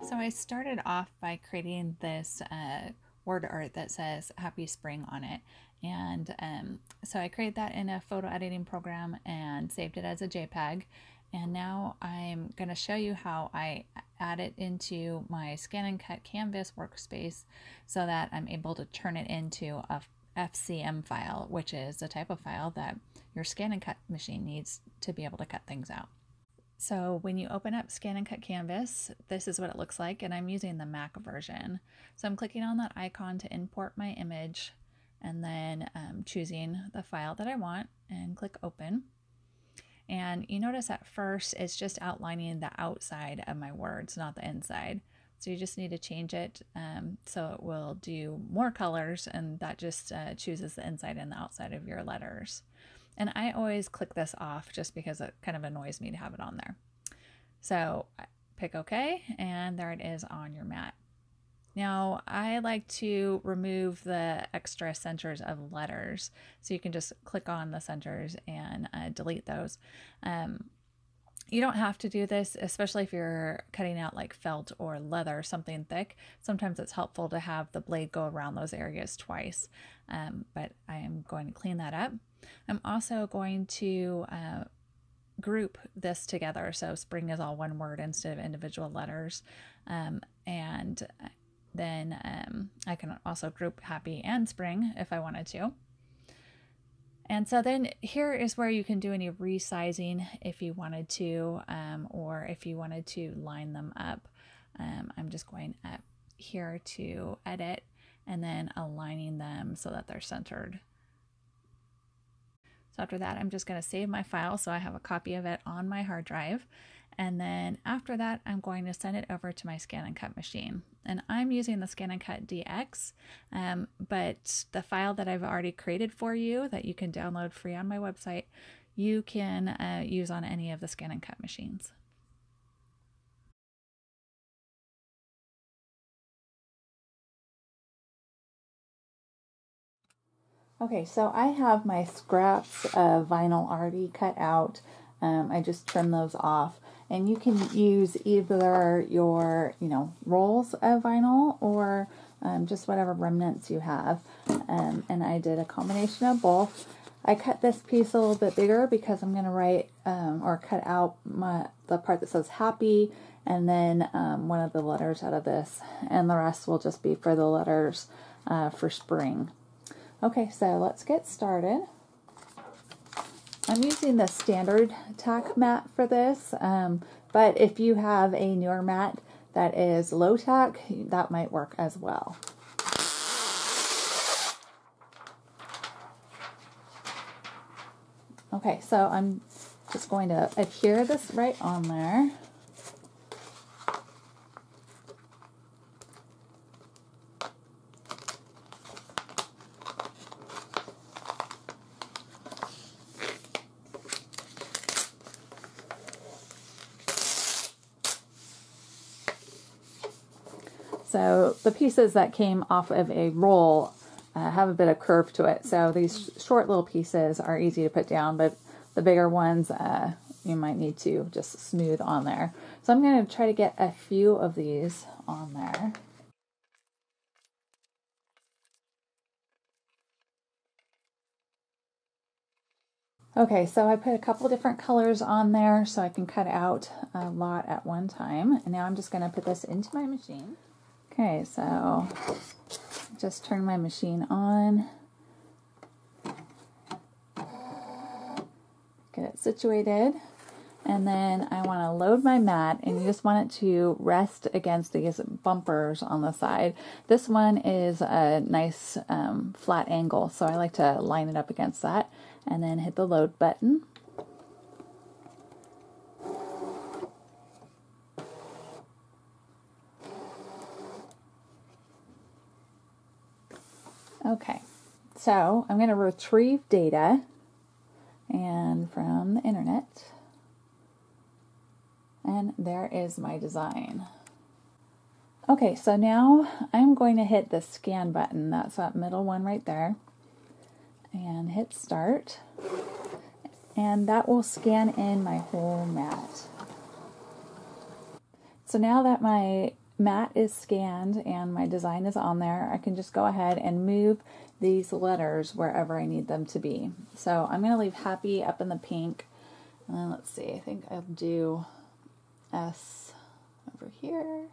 So I started off by creating this word art that says Happy Spring on it. And so I created that in a photo editing program and saved it as a JPEG. And now I'm going to show you how I add it into my ScanNCut Canvas workspace so that I'm able to turn it into a FCM file, which is the type of file that your ScanNCut machine needs to be able to cut things out. So when you open up ScanNCut Canvas, this is what it looks like, and I'm using the Mac version. So I'm clicking on that icon to import my image, and then choosing the file that I want, and click Open. And you notice at first it's just outlining the outside of my words, not the inside. So you just need to change it so it will do more colors, and that just chooses the inside and the outside of your letters. And I always click this off just because it kind of annoys me to have it on there. So pick OK, and there it is on your mat. Now I like to remove the extra centers of letters, so you can just click on the centers and delete those. You don't have to do this, especially if you're cutting out like felt or leather, something thick. Sometimes it's helpful to have the blade go around those areas twice, but I am going to clean that up. I'm also going to group this together, so spring is all one word instead of individual letters, and then I can also group happy and spring if I wanted to. And so then here is where you can do any resizing if you wanted to, or if you wanted to line them up. I'm just going up here to edit and then aligning them so that they're centered. So after that, I'm just going to save my file so I have a copy of it on my hard drive. And then after that, I'm going to send it over to my ScanNCut machine. And I'm using the ScanNCut DX, but the file that I've already created for you that you can download free on my website, you can use on any of the ScanNCut machines. Okay, so I have my scraps of vinyl already cut out. I just trimmed those off. And you can use either your, rolls of vinyl or just whatever remnants you have. And I did a combination of both. I cut this piece a little bit bigger because I'm going to write or cut out the part that says happy, and then one of the letters out of this. And the rest will just be for the letters for spring. Okay, so let's get started. I'm using the standard tack mat for this, but if you have a newer mat that is low tack, that might work as well. Okay, so I'm just going to adhere this right on there. So the pieces that came off of a roll have a bit of curve to it. So these short little pieces are easy to put down, but the bigger ones you might need to just smooth on there. So I'm going to try to get a few of these on there. Okay, so I put a couple different colors on there so I can cut out a lot at one time. And now I'm just going to put this into my machine. Okay, so just turn my machine on, get it situated, and then I want to load my mat, and you just want it to rest against these bumpers on the side. This one is a nice flat angle, so I like to line it up against that, and then hit the load button. Okay, so I'm going to retrieve data and from the internet, and there is my design. Okay, so now I'm going to hit the scan button, that's that middle one right there, and hit start, and that will scan in my whole mat. So now that my mat is scanned and my design is on there, I can just go ahead and move these letters wherever I need them to be. So I'm going to leave happy up in the pink. And then let's see, I think I'll do S over here.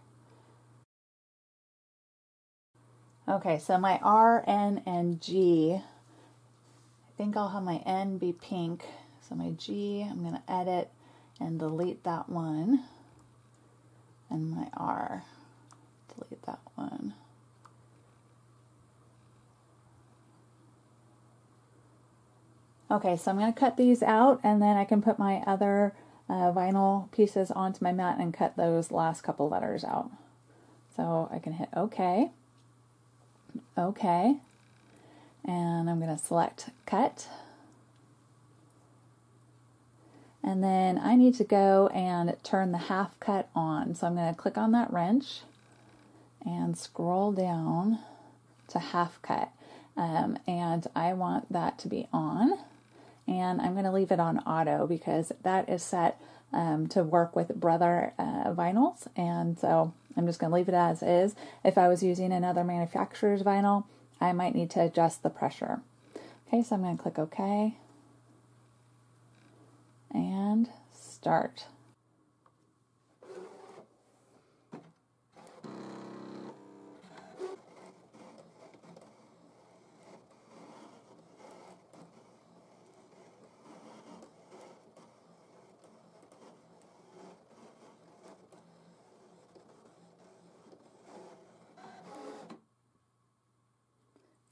Okay, so my R, N, and G, I think I'll have my N be pink. So my G, I'm going to edit and delete that one. And my R, delete that one. Okay, so I'm going to cut these out, and then I can put my other vinyl pieces onto my mat and cut those last couple letters out. So I can hit OK. OK. And I'm going to select Cut. And then I need to go and turn the half cut on. So I'm going to click on that wrench and scroll down to half cut. And I want that to be on. And I'm going to leave it on auto because that is set to work with Brother vinyls. And so I'm just going to leave it as is. If I was using another manufacturer's vinyl, I might need to adjust the pressure. Okay, so I'm going to click OK. And start.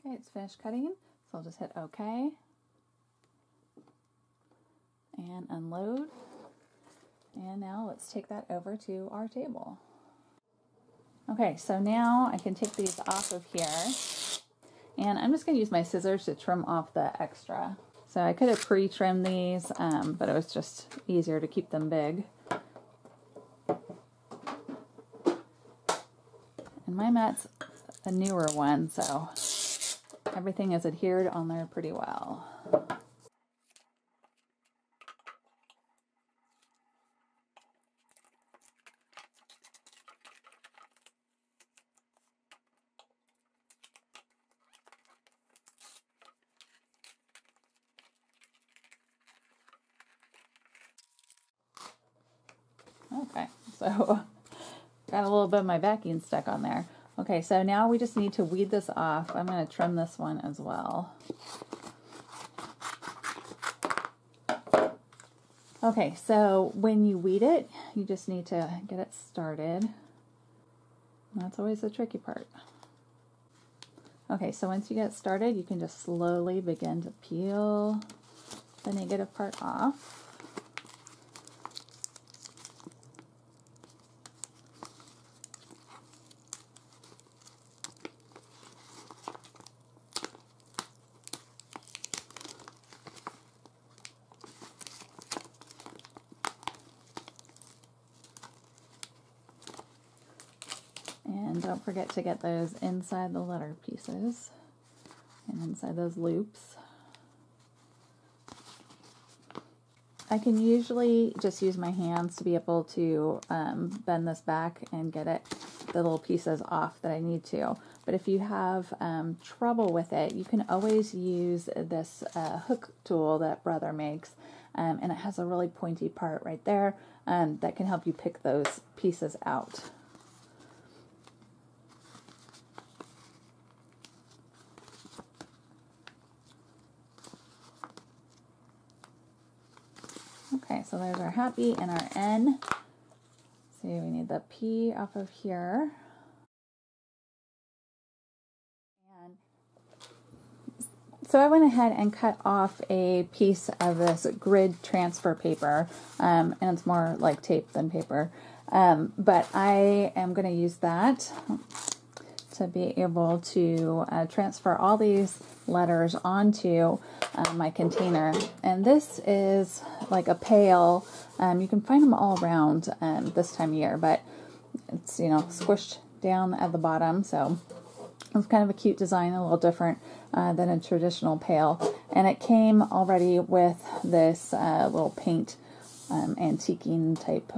Okay, it's finished cutting, so I'll just hit OK and unload. And now let's take that over to our table. Okay, so now I can take these off of here, and I'm just going to use my scissors to trim off the extra. So I could have pre-trimmed these, but it was just easier to keep them big. And my mat's a newer one, so everything is adhered on there pretty well. Okay, so got a little bit of my backing stuck on there. Okay, so now we just need to weed this off. I'm going to trim this one as well. Okay, so when you weed it, you just need to get it started. That's always the tricky part. Okay, so once you get started, you can just slowly begin to peel the negative part off. And don't forget to get those inside the letter pieces and inside those loops. I can usually just use my hands to be able to bend this back and get the little pieces off that I need to. But if you have trouble with it, you can always use this hook tool that Brother makes. And it has a really pointy part right there that can help you pick those pieces out. Okay, so there's our happy and our N. See, we need the P off of here. And so I went ahead and cut off a piece of this grid transfer paper, and it's more like tape than paper. But I am going to use that to be able to transfer all these letters onto my container. And this is like a pail. You can find them all around this time of year, but it's, you know, squished down at the bottom. So it's kind of a cute design, a little different than a traditional pail. And it came already with this little paint antiquing type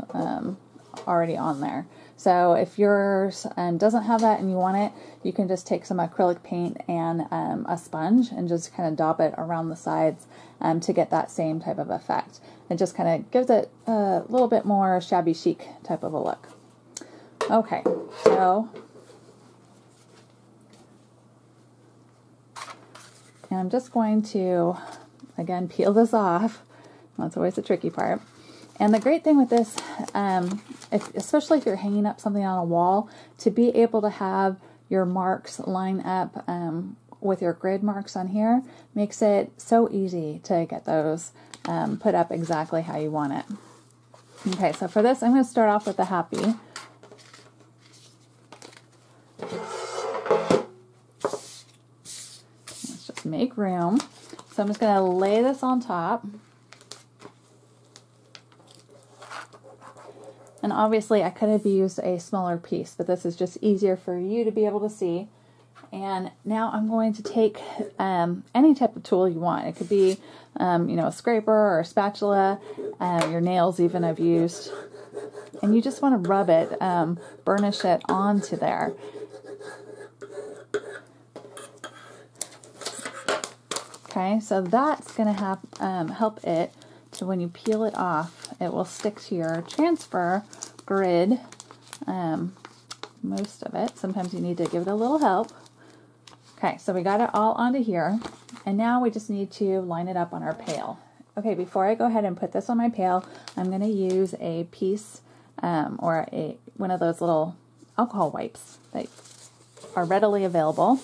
already on there. So if yours doesn't have that and you want it, you can just take some acrylic paint and a sponge and just kind of dab it around the sides to get that same type of effect. It just kind of gives it a little bit more shabby chic type of a look. Okay, so I'm just going to, again, peel this off. That's always the tricky part. And the great thing with this, especially if you're hanging up something on a wall, to be able to have your marks line up with your grid marks on here makes it so easy to get those put up exactly how you want it. Okay, so for this, I'm going to start off with the happy. Let's just make room. So I'm just going to lay this on top. And obviously I could have used a smaller piece, but this is just easier for you to be able to see. And now I'm going to take any type of tool you want. It could be, you know, a scraper or a spatula, your nails even I've used. And you just want to rub it, burnish it onto there. Okay, so that's going to help it. So when you peel it off, it will stick to your transfer grid, most of it. Sometimes you need to give it a little help. Okay, so we got it all onto here, and now we just need to line it up on our pail. Okay, before I go ahead and put this on my pail, I'm going to use a piece or one of those little alcohol wipes that are readily available.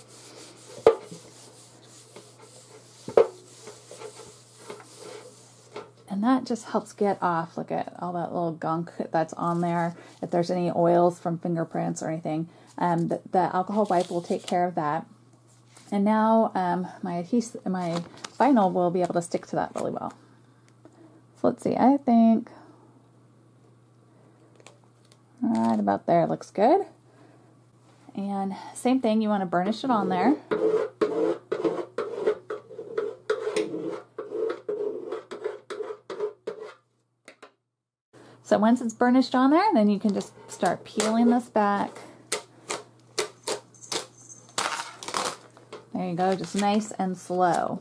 And that just helps get off, look at all that little gunk that's on there. If there's any oils from fingerprints or anything, the alcohol wipe will take care of that. And now my vinyl will be able to stick to that really well. So let's see, I think right about there looks good. And same thing, you want to burnish it on there. So once it's burnished on there, then you can just start peeling this back. There you go, just nice and slow.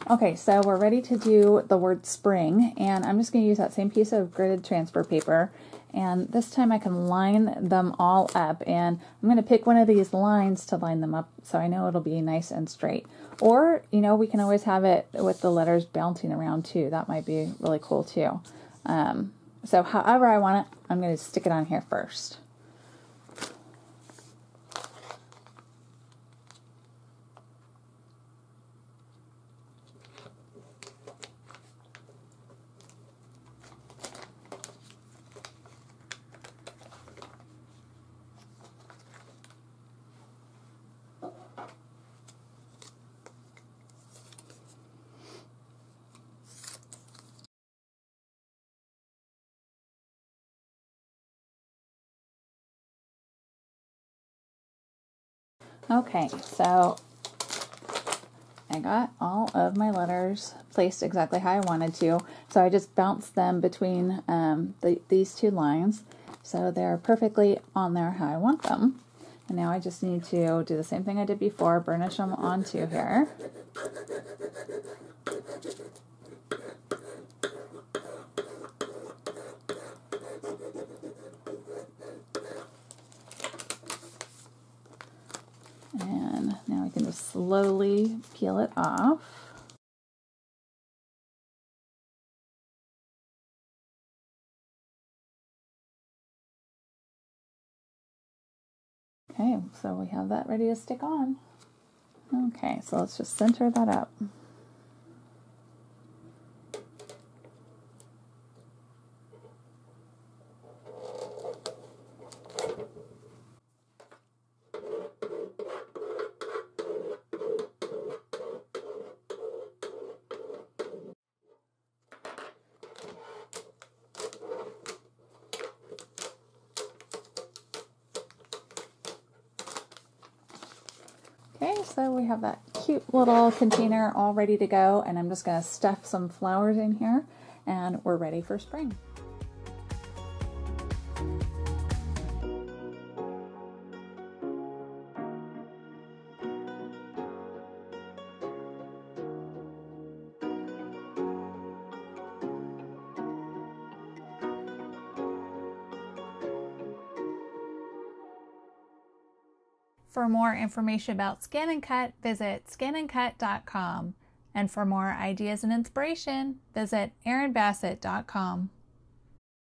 Okay, so we're ready to do the word spring, and I'm just going to use that same piece of gridded transfer paper, and this time I can line them all up, and I'm going to pick one of these lines to line them up so I know it'll be nice and straight. Or, you know, we can always have it with the letters bouncing around too. That might be really cool too. So however I want it, I'm going to stick it on here first. Okay, so I got all of my letters placed exactly how I wanted to. So I just bounced them between these two lines. So they're perfectly on there how I want them. And now I just need to do the same thing I did before, burnish them onto here. And now I can just slowly peel it off. Okay, so we have that ready to stick on. Okay, so let's just center that up. Okay, so we have that cute little container all ready to go, and I'm just going to stuff some flowers in here, and we're ready for spring. For more information about ScanNCut, visit ScanNCut.com. And for more ideas and inspiration, visit erinbassett.com.